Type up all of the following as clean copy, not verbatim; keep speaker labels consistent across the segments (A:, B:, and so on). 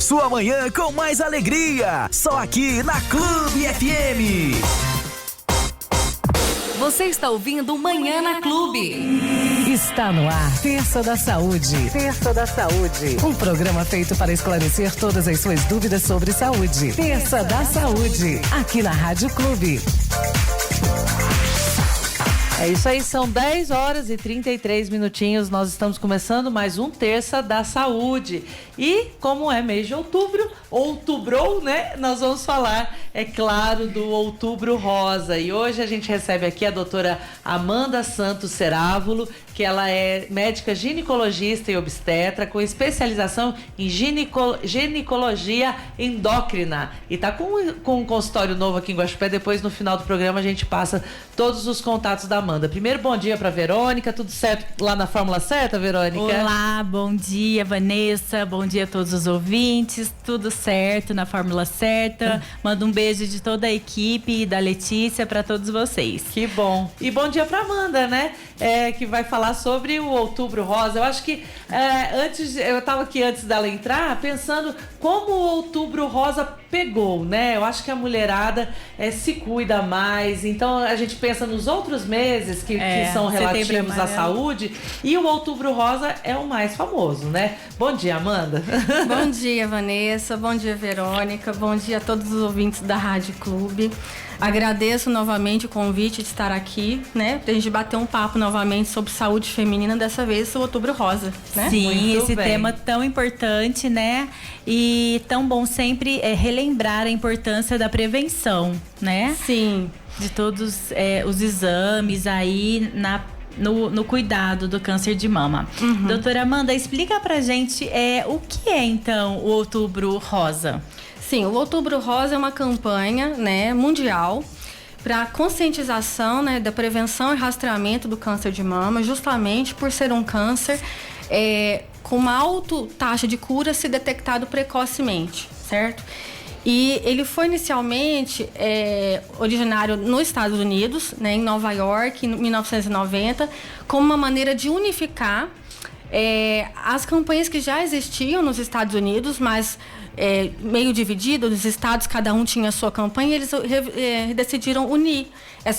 A: Sua manhã com mais alegria. Só aqui na Clube FM.
B: Você está ouvindo Manhã na Clube.
C: Está no ar, Terça da Saúde. Terça da Saúde. Um programa feito para esclarecer todas as suas dúvidas sobre saúde. Terça da Saúde. Aqui na Rádio Clube.
D: É isso aí, são 10 horas e 33 minutinhos. Nós estamos começando mais um Terça da Saúde. E como é mês de outubro, outubrou, né? Nós vamos falar, é claro, do Outubro Rosa. E hoje a gente recebe aqui a doutora Amanda Santos Cerávulo, que ela é médica ginecologista e obstetra, com especialização em ginecologia endócrina. E tá com um consultório novo aqui em Guaxupé. Depois, no final do programa, a gente passa todos os contatos da Amanda. Primeiro, bom dia para Verônica. Tudo certo lá na Fórmula Certa, Verônica?
E: Olá, bom dia, Vanessa. Bom dia a todos os ouvintes. Tudo certo na Fórmula Certa. Mando um beijo de toda a equipe e da Letícia para todos vocês.
D: Que bom. E bom dia para Amanda, né? Que vai falar sobre o Outubro Rosa. Eu acho que eu estava aqui antes dela entrar pensando como o Outubro Rosa pegou, né? Eu acho que a mulherada se cuida mais. Então a gente pensa nos outros meses que são relativos à saúde, e o Outubro Rosa é o mais famoso, né? Bom dia, Amanda.
F: Bom dia, Vanessa. Bom dia, Verônica. Bom dia a todos os ouvintes da Rádio Clube. Agradeço novamente o convite de estar aqui, né? Pra gente bater um papo novamente sobre saúde feminina, dessa vez o Outubro Rosa, né?
E: Sim,
D: Muito
E: esse
D: bem.
E: tema tão importante, né? E tão bom sempre relembrar a importância da prevenção, né?
F: Sim.
E: De todos os exames aí no cuidado do câncer de mama.
F: Uhum.
E: Doutora Amanda, explica pra gente o que é então o Outubro Rosa?
F: Sim, o Outubro Rosa é uma campanha, né, mundial para conscientização, né, da prevenção e rastreamento do câncer de mama, justamente por ser um câncer com uma alta taxa de cura se detectado precocemente, certo? E ele foi inicialmente originário nos Estados Unidos, né, em Nova York, em 1990, como uma maneira de unificar as campanhas que já existiam nos Estados Unidos, mas meio dividido, os estados, cada um tinha a sua campanha, e eles decidiram unir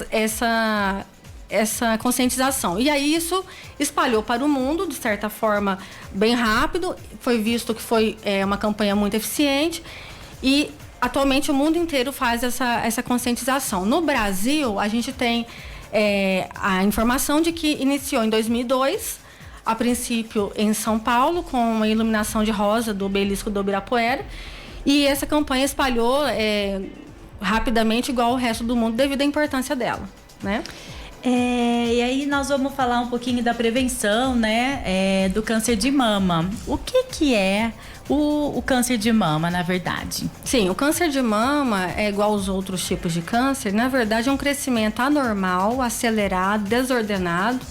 F: essa conscientização. E aí isso espalhou para o mundo, de certa forma, bem rápido. Foi visto que foi uma campanha muito eficiente e atualmente o mundo inteiro faz essa conscientização. No Brasil, a gente tem a informação de que iniciou em 2002, a princípio em São Paulo, com a iluminação de rosa do obelisco do Ibirapuera, e essa campanha espalhou rapidamente, igual o resto do mundo, devido à importância dela, né?
E: E aí nós vamos falar um pouquinho da prevenção, né, do câncer de mama. O que é o câncer de mama, na verdade?
F: Sim, o câncer de mama é igual aos outros tipos de câncer. Na verdade, é um crescimento anormal, acelerado, desordenado,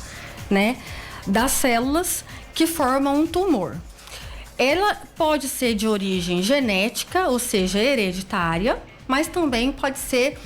F: né, das células que formam um tumor. Ela pode ser de origem genética, ou seja, hereditária, mas também pode ser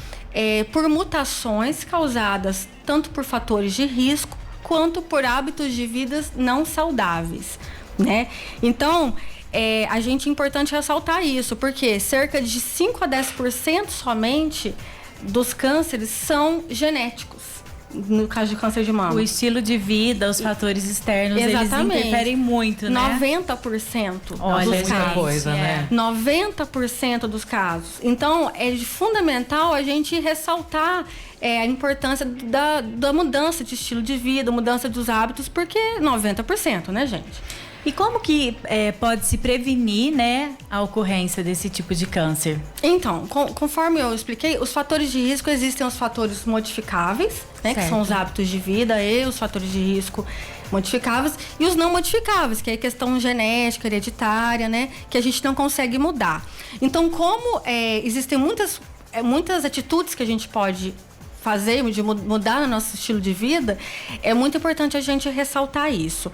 F: por mutações causadas tanto por fatores de risco quanto por hábitos de vida não saudáveis, né? Então, é importante ressaltar isso, porque cerca de 5 a 10% somente dos cânceres são genéticos. No caso de câncer de mama.
E: O estilo de vida, os fatores externos,
F: exatamente,
E: eles interferem muito, né?
F: 90%
D: Olha,
F: dos casos.
D: Coisa, né?
F: 90% dos casos. Então, é fundamental a gente ressaltar a importância da mudança de estilo de vida, mudança dos hábitos, porque 90%, né, gente?
E: E como que pode se prevenir, né, a ocorrência desse tipo de câncer?
F: Então, conforme eu expliquei, os fatores de risco, existem os fatores modificáveis, né, que são os hábitos de vida, e os fatores de risco modificáveis, e os não modificáveis, que é a questão genética, hereditária, né, que a gente não consegue mudar. Então, como existem muitas atitudes que a gente pode fazer, de mudar no nosso estilo de vida, é muito importante a gente ressaltar isso.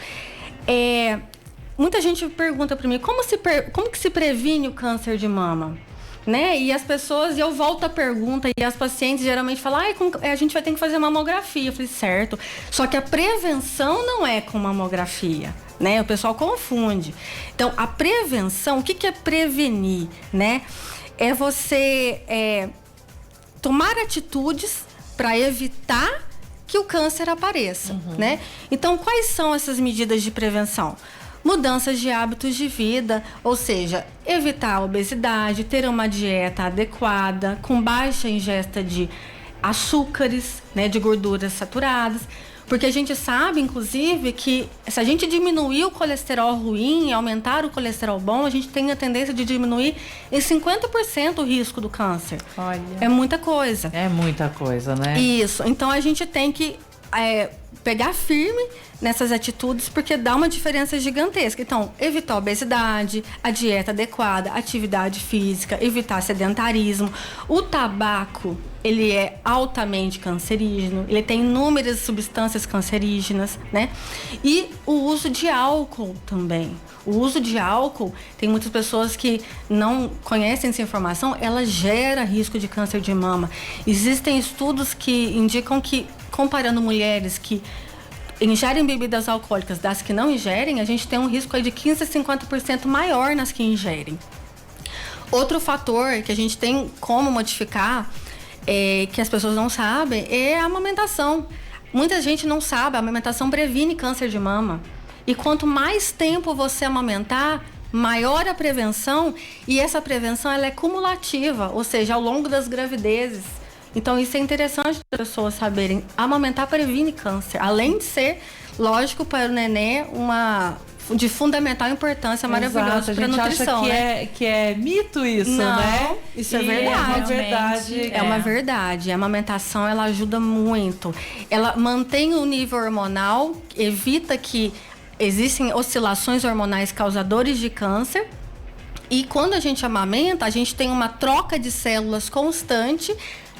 F: Muita gente pergunta para mim, como que se previne o câncer de mama? Né? E as pessoas, eu volto a pergunta, e as pacientes geralmente falam, a gente vai ter que fazer mamografia. Eu falei, certo, só que a prevenção não é com mamografia, né? O pessoal confunde. Então, a prevenção, o que é prevenir, né? É você tomar atitudes para evitar que o câncer apareça, né? Então, quais são essas medidas de prevenção? Mudanças de hábitos de vida, ou seja, evitar a obesidade, ter uma dieta adequada, com baixa ingesta de açúcares, né, de gorduras saturadas, porque a gente sabe, inclusive, que se a gente diminuir o colesterol ruim e aumentar o colesterol bom, a gente tem a tendência de diminuir em 50% o risco do câncer.
D: Olha.
F: É muita coisa.
D: É muita coisa, né?
F: Isso. Então, a gente tem que pegar firme nessas atitudes, porque dá uma diferença gigantesca. Então, evitar a obesidade, a dieta adequada, atividade física, evitar sedentarismo. O tabaco, ele é altamente cancerígeno, ele tem inúmeras substâncias cancerígenas, né? E o uso de álcool também. O uso de álcool, tem muitas pessoas que não conhecem essa informação, ela gera risco de câncer de mama. Existem estudos que indicam que, comparando mulheres que ingerem bebidas alcoólicas das que não ingerem, a gente tem um risco aí de 15% a 50% maior nas que ingerem. Outro fator que a gente tem como modificar, que as pessoas não sabem, é a amamentação. Muita gente não sabe, a amamentação previne câncer de mama. E quanto mais tempo você amamentar, maior a prevenção, e essa prevenção ela é cumulativa, ou seja, ao longo das gravidezes. Então, isso é interessante as pessoas saberem. Amamentar previne câncer. Além de ser, lógico, para o nenê, de fundamental importância, maravilhosa para a nutrição.
D: Acha que é mito isso,
F: não,
D: né?
F: Isso é verdade.
D: É verdade.
F: É uma verdade. A amamentação, ela ajuda muito. Ela mantém o nível hormonal, evita que existem oscilações hormonais causadores de câncer. E quando a gente amamenta, a gente tem uma troca de células constante,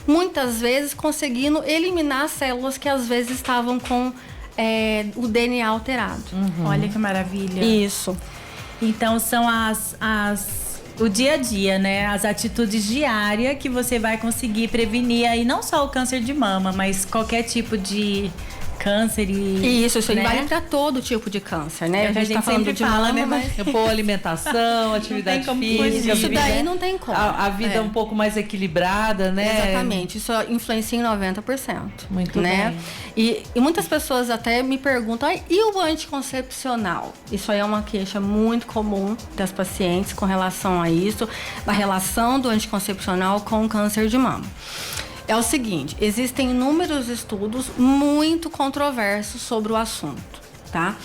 F: muitas vezes conseguindo eliminar células que às vezes estavam com o DNA alterado.
E: Olha que maravilha.
F: Isso.
E: Então são o dia a dia, né? As atitudes diárias que você vai conseguir prevenir aí não só o câncer de mama, mas qualquer tipo de câncer
F: Isso
E: né?
F: vale para todo tipo de câncer, né?
E: A gente
F: tá falando
E: sempre
F: de
E: fala,
F: mama,
E: né?
F: mas...
D: Boa alimentação, atividade física.
F: Isso daí não tem como.
D: A vida um pouco mais equilibrada, né?
F: Exatamente. Isso influencia em 90%.
D: Muito
F: né?
D: bem.
F: E muitas pessoas até me perguntam, e o anticoncepcional? Isso aí é uma queixa muito comum das pacientes com relação a isso, da relação do anticoncepcional com o câncer de mama. É o seguinte, existem inúmeros estudos muito controversos sobre o assunto, tá?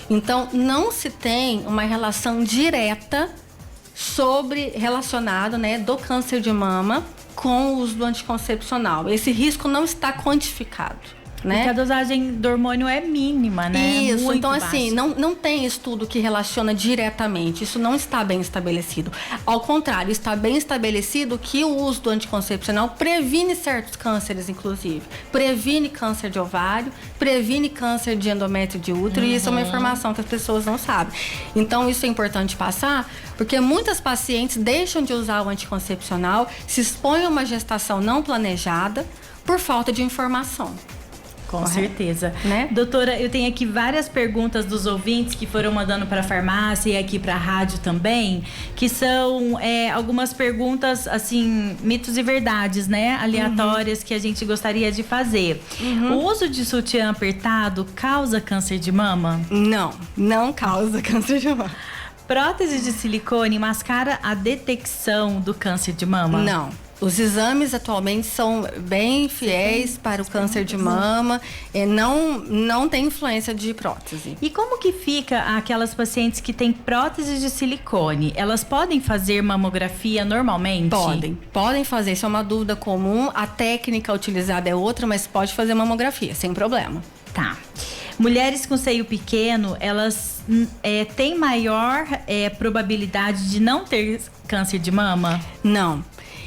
F: Então, não se tem uma relação direta relacionado, né, do câncer de mama com o uso do anticoncepcional. Esse risco não está quantificado, né?
E: Porque a dosagem do hormônio é mínima, né?
F: Isso,
E: muito
F: então
E: baixa.
F: assim, não tem estudo que relaciona diretamente, isso não está bem estabelecido. Ao contrário, está bem estabelecido que o uso do anticoncepcional previne certos cânceres, inclusive. Previne câncer de ovário, previne câncer de endométrio de útero, e isso é uma informação que as pessoas não sabem. Então, isso é importante passar, porque muitas pacientes deixam de usar o anticoncepcional, se expõem a uma gestação não planejada por falta de informação.
E: Com certeza.
F: Né?
E: Doutora, eu tenho aqui várias perguntas dos ouvintes que foram mandando para a farmácia e aqui para a rádio também, que são algumas perguntas, assim, mitos e verdades, né? Aleatórias que a gente gostaria de fazer. O uso de sutiã apertado causa câncer de mama?
F: Não causa câncer de mama.
E: Prótese de silicone mascara a detecção do câncer de mama?
F: Não. Os exames atualmente são bem fiéis para o câncer de mama, não tem influência de prótese.
E: E como que fica aquelas pacientes que têm prótese de silicone? Elas podem fazer mamografia normalmente?
F: Podem fazer, isso é uma dúvida comum. A técnica utilizada é outra, mas pode fazer mamografia, sem problema.
E: Tá. Mulheres com seio pequeno, elas têm maior probabilidade de não ter câncer de mama?
F: Não.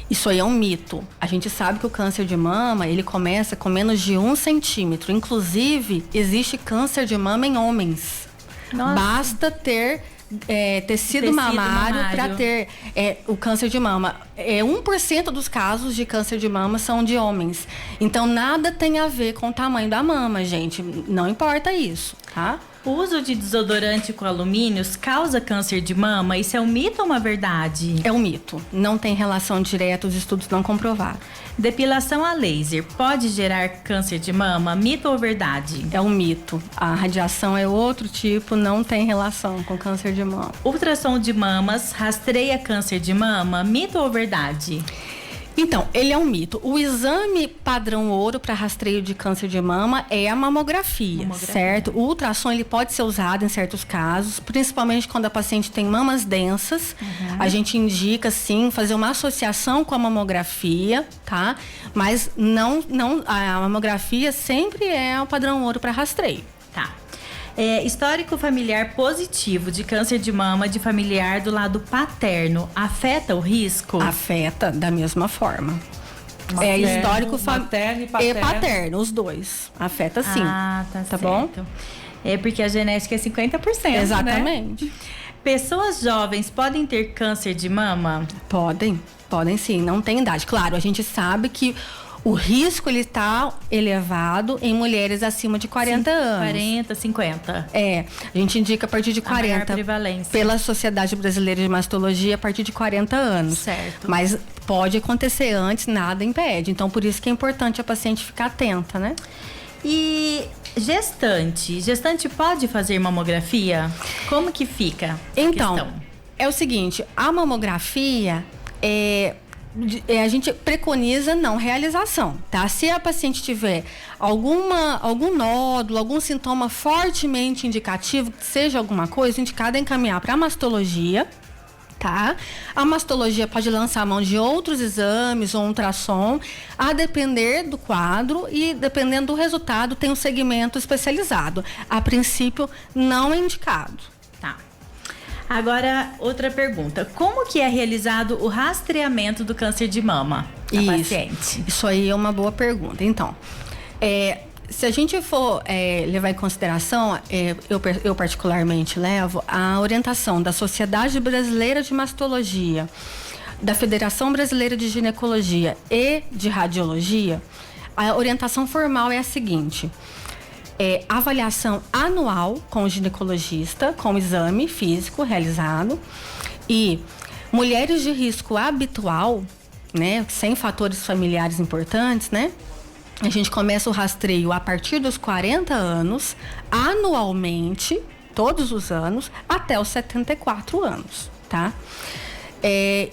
F: Isso aí é um mito. A gente sabe que o câncer de mama, ele começa com menos de 1 centímetro. Inclusive, existe câncer de mama em homens.
E: Nossa.
F: Basta ter tecido mamário para ter o câncer de mama. 1% dos casos de câncer de mama são de homens. Então, nada tem a ver com o tamanho da mama, gente. Não importa isso, tá?
E: O uso de desodorante com alumínios causa câncer de mama? Isso é um mito ou uma verdade?
F: É um mito. Não tem relação direta, os estudos não comprovaram.
E: Depilação a laser pode gerar câncer de mama? Mito ou verdade?
F: É um mito. A radiação é outro tipo, não tem relação com câncer de mama.
E: Ultrassom de mamas rastreia câncer de mama? Mito ou verdade?
F: Então, ele é um mito. O exame padrão ouro para rastreio de câncer de mama é a mamografia, certo? O ultrassom ele pode ser usado em certos casos, principalmente quando a paciente tem mamas densas. A gente indica, sim, fazer uma associação com a mamografia, tá? Mas a mamografia sempre é o padrão ouro para rastreio.
E: Tá. Histórico familiar positivo de câncer de mama de familiar do lado paterno afeta o risco?
F: Afeta da mesma forma.
D: Materno,
F: Histórico
D: materno
F: e paterno, os dois. Afeta sim.
E: Ah, tá certo.
F: Bom?
E: É porque a genética é 50%,
F: Exatamente.
E: né? Pessoas jovens podem ter câncer de mama?
F: Podem sim, não tem idade. Claro, a gente sabe que o risco ele está elevado em mulheres acima de 40 anos.
E: 40, 50.
F: A gente indica a partir de 40.
E: maior prevalência.
F: Pela Sociedade Brasileira de Mastologia, a partir de 40 anos.
E: Certo.
F: Mas pode acontecer antes, nada impede. Então, por isso que é importante a paciente ficar atenta, né?
E: E gestante pode fazer mamografia? Como que fica?
F: Então, é o seguinte, a mamografia a gente preconiza não realização, tá? Se a paciente tiver algum nódulo, algum sintoma fortemente indicativo, que seja alguma coisa, indicado é encaminhar para a mastologia, tá? A mastologia pode lançar a mão de outros exames ou ultrassom, a depender do quadro e dependendo do resultado tem um segmento especializado. A princípio, não é indicado.
E: Tá. Agora, outra pergunta. Como que é realizado o rastreamento do câncer de mama da paciente?
F: Isso aí é uma boa pergunta. Então, se a gente for levar em consideração, eu particularmente levo a orientação da Sociedade Brasileira de Mastologia, da Federação Brasileira de Ginecologia e de Radiologia, a orientação formal é a seguinte: avaliação anual com o ginecologista, com o exame físico realizado, e mulheres de risco habitual, né, sem fatores familiares importantes, né? A gente começa o rastreio a partir dos 40 anos, anualmente, todos os anos, até os 74 anos, tá?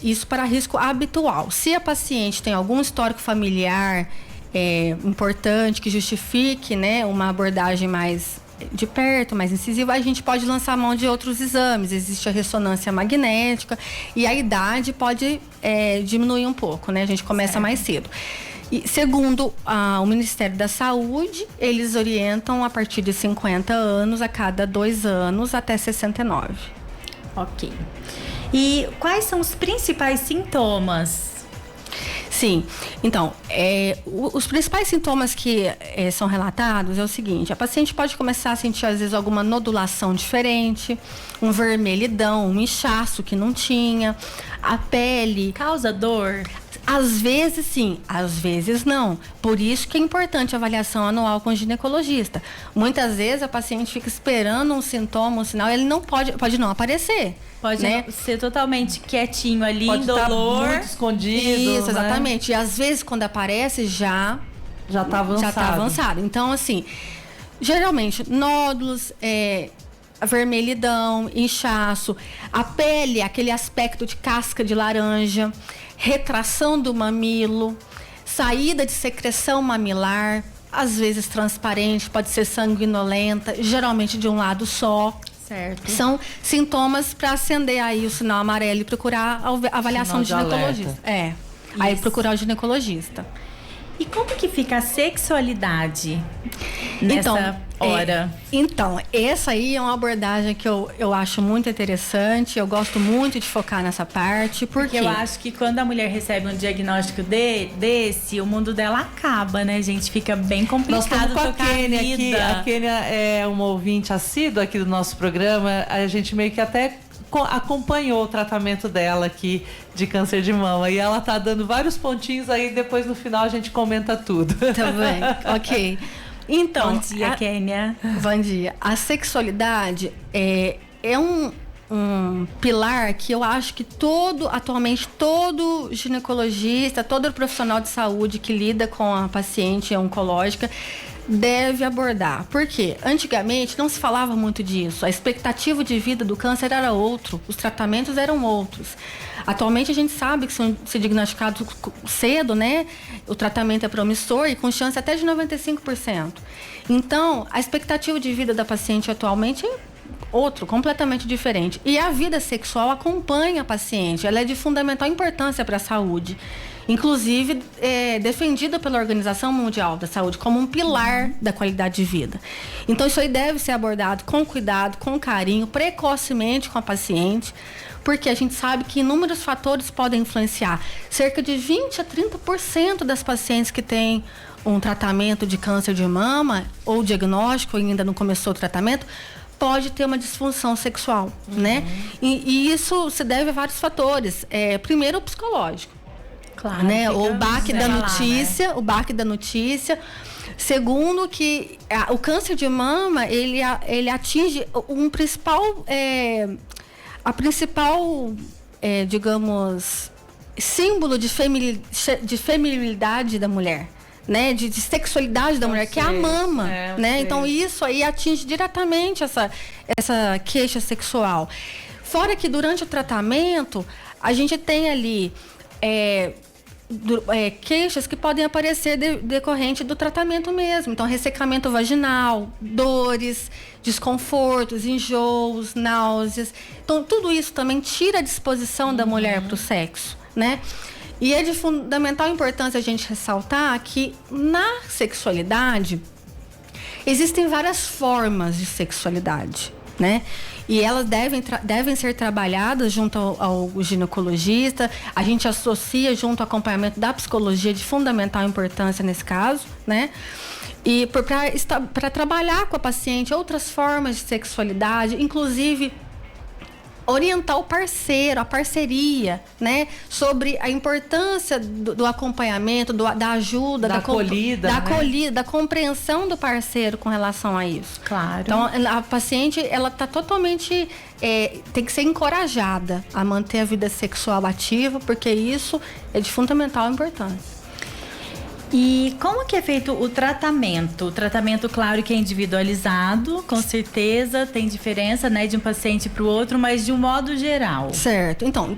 F: Isso para risco habitual. Se a paciente tem algum histórico familiar importante, que justifique, né, uma abordagem mais de perto, mais incisiva, a gente pode lançar mão de outros exames. Existe a ressonância magnética e a idade pode diminuir um pouco, né? A gente começa mais cedo. E, segundo o Ministério da Saúde, eles orientam a partir de 50 anos, a cada 2 anos, até 69.
E: Ok. E quais são os principais sintomas?
F: Sim, então, os principais sintomas que são relatados é o seguinte: a paciente pode começar a sentir, às vezes, alguma nodulação diferente, um vermelhidão, um inchaço que não tinha, a pele...
E: Causa dor?
F: Às vezes sim, às vezes não. Por isso que é importante a avaliação anual com o ginecologista. Muitas vezes a paciente fica esperando um sintoma, um sinal, ele não pode não aparecer.
E: Pode, né, ser totalmente quietinho ali,
D: pode
E: indolor.
D: Muito escondido.
F: Isso,
D: né?
F: exatamente. E às vezes quando aparece já
D: tá avançado.
F: Já tá avançado. Então, assim, geralmente nódulos, vermelhidão, inchaço, a pele, aquele aspecto de casca de laranja, retração do mamilo, saída de secreção mamilar, às vezes transparente, pode ser sanguinolenta, geralmente de um lado só.
E: Certo.
F: São sintomas para acender aí o sinal amarelo e procurar a avaliação do ginecologista. Aí procurar o ginecologista.
E: E como que fica a sexualidade nessa hora?
F: Então, essa aí é uma abordagem que eu acho muito interessante. Eu gosto muito de focar nessa parte. Porque
E: eu acho que quando a mulher recebe um diagnóstico desse, o mundo dela acaba, né, gente? Fica bem complicado.
D: Nós estamos com a Kênia
E: aqui.
D: A Kênia é uma ouvinte assídua aqui do nosso programa. A gente meio que até acompanhou o tratamento dela aqui de câncer de mama. E ela tá dando vários pontinhos aí, depois no final a gente comenta tudo.
F: Tá bem, ok. Então,
E: Bom dia, Kênia.
F: Bom dia. A sexualidade é um pilar que eu acho que atualmente todo ginecologista, todo profissional de saúde que lida com a paciente oncológica deve abordar. Por quê? Antigamente não se falava muito disso. A expectativa de vida do câncer era outra, os tratamentos eram outros. Atualmente a gente sabe que se diagnosticado cedo, né? O tratamento é promissor e com chance até de 95%. Então, a expectativa de vida da paciente atualmente é outro, completamente diferente. E a vida sexual acompanha a paciente, ela é de fundamental importância para a saúde. Inclusive, defendida pela Organização Mundial da Saúde como um pilar da qualidade de vida. Então, isso aí deve ser abordado com cuidado, com carinho, precocemente com a paciente, porque a gente sabe que inúmeros fatores podem influenciar. Cerca de 20% a 30% das pacientes que têm um tratamento de câncer de mama ou diagnóstico, ainda não começou o tratamento, pode ter uma disfunção sexual, né? E isso se deve a vários fatores. Primeiro, o psicológico.
E: Claro,
F: Né? O baque da notícia, né? O baque da notícia. Segundo, que o câncer de mama, ele atinge a principal, digamos, símbolo de feminilidade da mulher, né? De sexualidade da mulher, que é a mama, né? Então, isso aí atinge diretamente essa queixa sexual. Fora que durante o tratamento, a gente tem ali queixas que podem aparecer decorrente do tratamento mesmo. Então, ressecamento vaginal, dores, desconfortos, enjoos, náuseas. Então, tudo isso também tira a disposição da mulher para o sexo, né? E é de fundamental importância a gente ressaltar que na sexualidade existem várias formas de sexualidade, né? E elas devem ser trabalhadas junto ao ginecologista. A gente associa junto ao acompanhamento da psicologia de fundamental importância nesse caso, né? E para trabalhar com a paciente outras formas de sexualidade, inclusive orientar o parceiro, a parceria, né? Sobre a importância do acompanhamento, da ajuda, da acolhida, da compreensão do parceiro com relação a isso.
E: Claro.
F: Então, a paciente, ela está totalmente... tem que ser encorajada a manter a vida sexual ativa, porque isso é de fundamental importância.
E: E como que é feito o tratamento? O tratamento, claro, que é individualizado, com certeza, tem diferença, né, de um paciente para o outro, mas de um modo geral.
F: Certo. Então,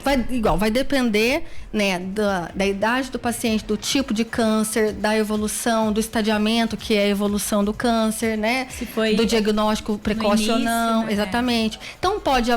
F: vai depender, né, da idade do paciente, do tipo de câncer, da evolução, do estadiamento, que é a evolução do câncer, né?
E: Se foi
F: do diagnóstico precoce ou não. Né? Exatamente. Então, pode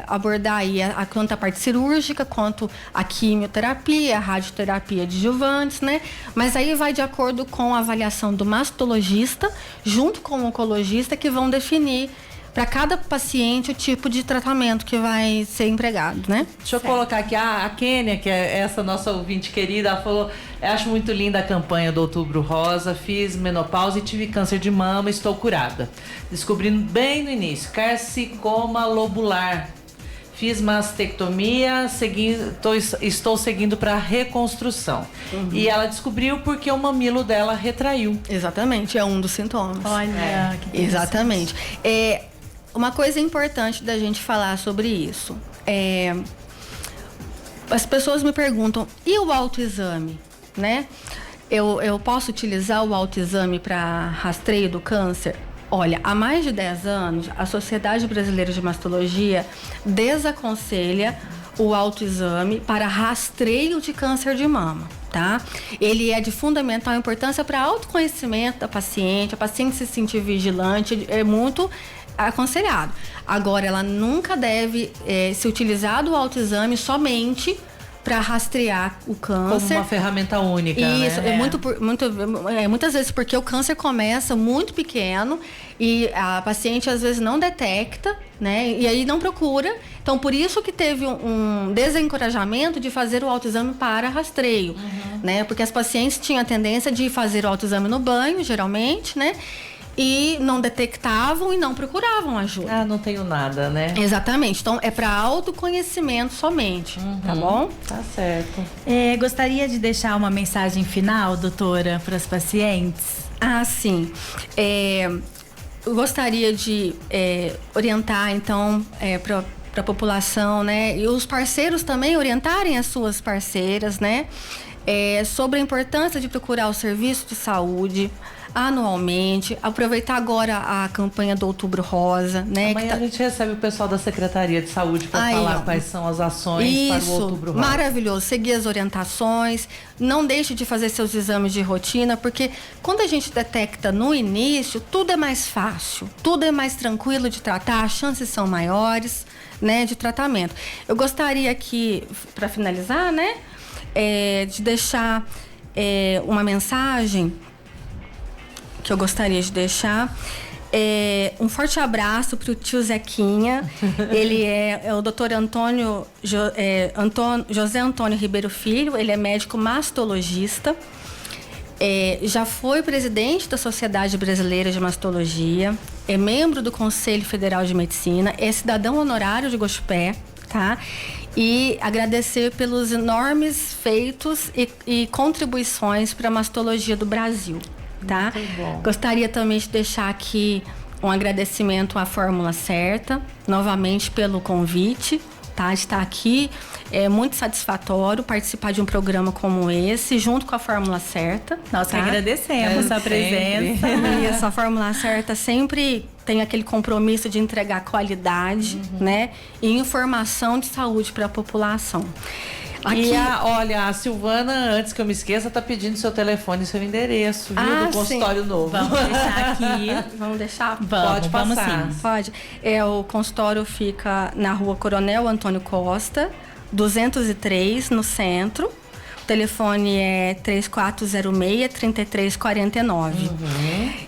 F: abordar aí tanto a parte cirúrgica, quanto a quimioterapia, a radioterapia adjuvantes, né? Mas aí vai de acordo com a avaliação do mastologista, junto com o oncologista, que vão definir para cada paciente o tipo de tratamento que vai ser empregado, né?
D: Deixa eu colocar aqui a Kênia, que é essa nossa ouvinte querida, ela falou: eu acho muito linda a campanha do Outubro Rosa, fiz menopausa e tive câncer de mama, estou curada. Descobrindo bem no início, carcinoma lobular. Fiz mastectomia, estou seguindo para reconstrução. Uhum. E ela descobriu porque o mamilo dela retraiu.
F: Exatamente, é um dos sintomas.
E: Olha, que
F: exatamente. Uma coisa importante da gente falar sobre isso. As pessoas me perguntam, e o autoexame, né? Eu posso utilizar o autoexame para rastreio do câncer? Olha, há mais de 10 anos, a Sociedade Brasileira de Mastologia desaconselha o autoexame para rastreio de câncer de mama, tá? Ele é de fundamental importância para autoconhecimento da paciente, a paciente se sentir vigilante, é muito aconselhado. Agora, ela nunca deve ser utilizado o autoexame somente para rastrear o câncer.
D: Como uma ferramenta única,
F: isso,
D: né?
F: Muitas vezes porque o câncer começa muito pequeno e a paciente às vezes não detecta, né? E aí não procura. Então, por isso que teve um desencorajamento de fazer o autoexame para rastreio, né? Porque as pacientes tinham a tendência de fazer o autoexame no banho, geralmente, né? E não detectavam e não procuravam ajuda.
D: Ah, não tenho nada, né?
F: Exatamente. Então, é para autoconhecimento somente, tá bom?
D: Tá certo.
E: Gostaria de deixar uma mensagem final, doutora, para as pacientes?
F: Ah, sim. Eu gostaria de orientar, então, para a população, né? E os parceiros também orientarem as suas parceiras, né? Sobre a importância de procurar o serviço de saúde anualmente, aproveitar agora a campanha do Outubro Rosa, né?
D: Amanhã a gente recebe o pessoal da Secretaria de Saúde para falar quais são as ações para o Outubro Rosa.
F: Maravilhoso, seguir as orientações, não deixe de fazer seus exames de rotina, porque quando a gente detecta no início, tudo é mais fácil, tudo é mais tranquilo de tratar, as chances são maiores, né, de tratamento. Eu gostaria aqui, para finalizar, né, de deixar uma mensagem que eu gostaria de deixar. Um forte abraço para o tio Zequinha. Ele é o Dr. José Antônio Ribeiro Filho. Ele é médico mastologista. Já foi presidente da Sociedade Brasileira de Mastologia. É membro do Conselho Federal de Medicina. É cidadão honorário de Gospé, tá? E agradecer pelos enormes feitos e contribuições para a mastologia do Brasil. Tá? Gostaria também de deixar aqui um agradecimento à Fórmula Certa, novamente pelo convite, tá? De estar aqui. É muito satisfatório participar de um programa como esse, junto com a Fórmula Certa.
E: Nós
F: tá?
E: agradecemos a presença.
F: Isso, a Fórmula Certa sempre tem aquele compromisso de entregar qualidade, né? E informação de saúde para a população.
D: Aqui... olha, a Silvana, antes que eu me esqueça, tá pedindo seu telefone e seu endereço, viu? Do consultório novo.
E: Vamos deixar aqui.
F: Vamos deixar?
D: Pode passar.
E: Sim.
F: Pode. O consultório fica na Rua Coronel Antônio Costa, 203, no centro. O telefone é 3406-3349.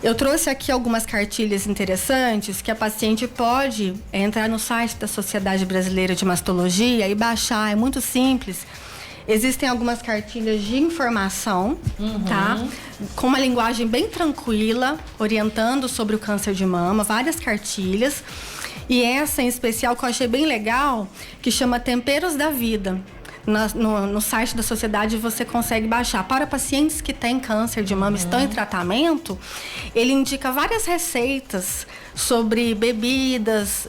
F: Eu trouxe aqui algumas cartilhas interessantes que a paciente pode entrar no site da Sociedade Brasileira de Mastologia e baixar. É muito simples. Existem algumas cartilhas de informação, tá? Com uma linguagem bem tranquila, orientando sobre o câncer de mama, várias cartilhas. E essa em especial que eu achei bem legal, que chama Temperos da Vida. No site da sociedade você consegue baixar. Para pacientes que têm câncer de mama, estão em tratamento, ele indica várias receitas sobre bebidas,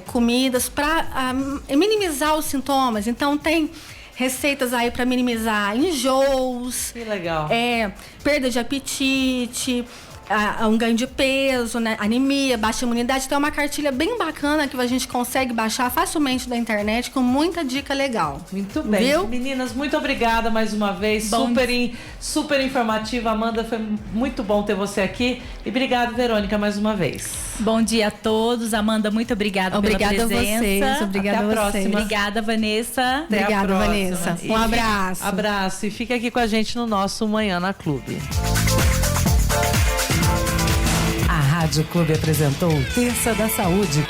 F: comidas para minimizar os sintomas. Então tem receitas aí para minimizar enjoos,
D: que legal.
F: Perda de apetite, um ganho de peso, né? Anemia, baixa imunidade. Então é uma cartilha bem bacana que a gente consegue baixar facilmente da internet com muita dica legal.
D: Muito bem.
F: Viu?
D: Meninas, muito obrigada mais uma vez. Super informativa. Amanda, foi muito bom ter você aqui. E obrigado, Verônica, mais uma vez.
E: Bom dia a todos. Amanda, muito obrigada pela presença.
F: Vocês. Obrigada
D: Até a próxima.
E: Obrigada, Vanessa.
F: Obrigada, Vanessa. Um abraço.
D: Abraço. E fica aqui com a gente no nosso Manhã na Clube.
C: A Rádio Clube apresentou Terça da Saúde.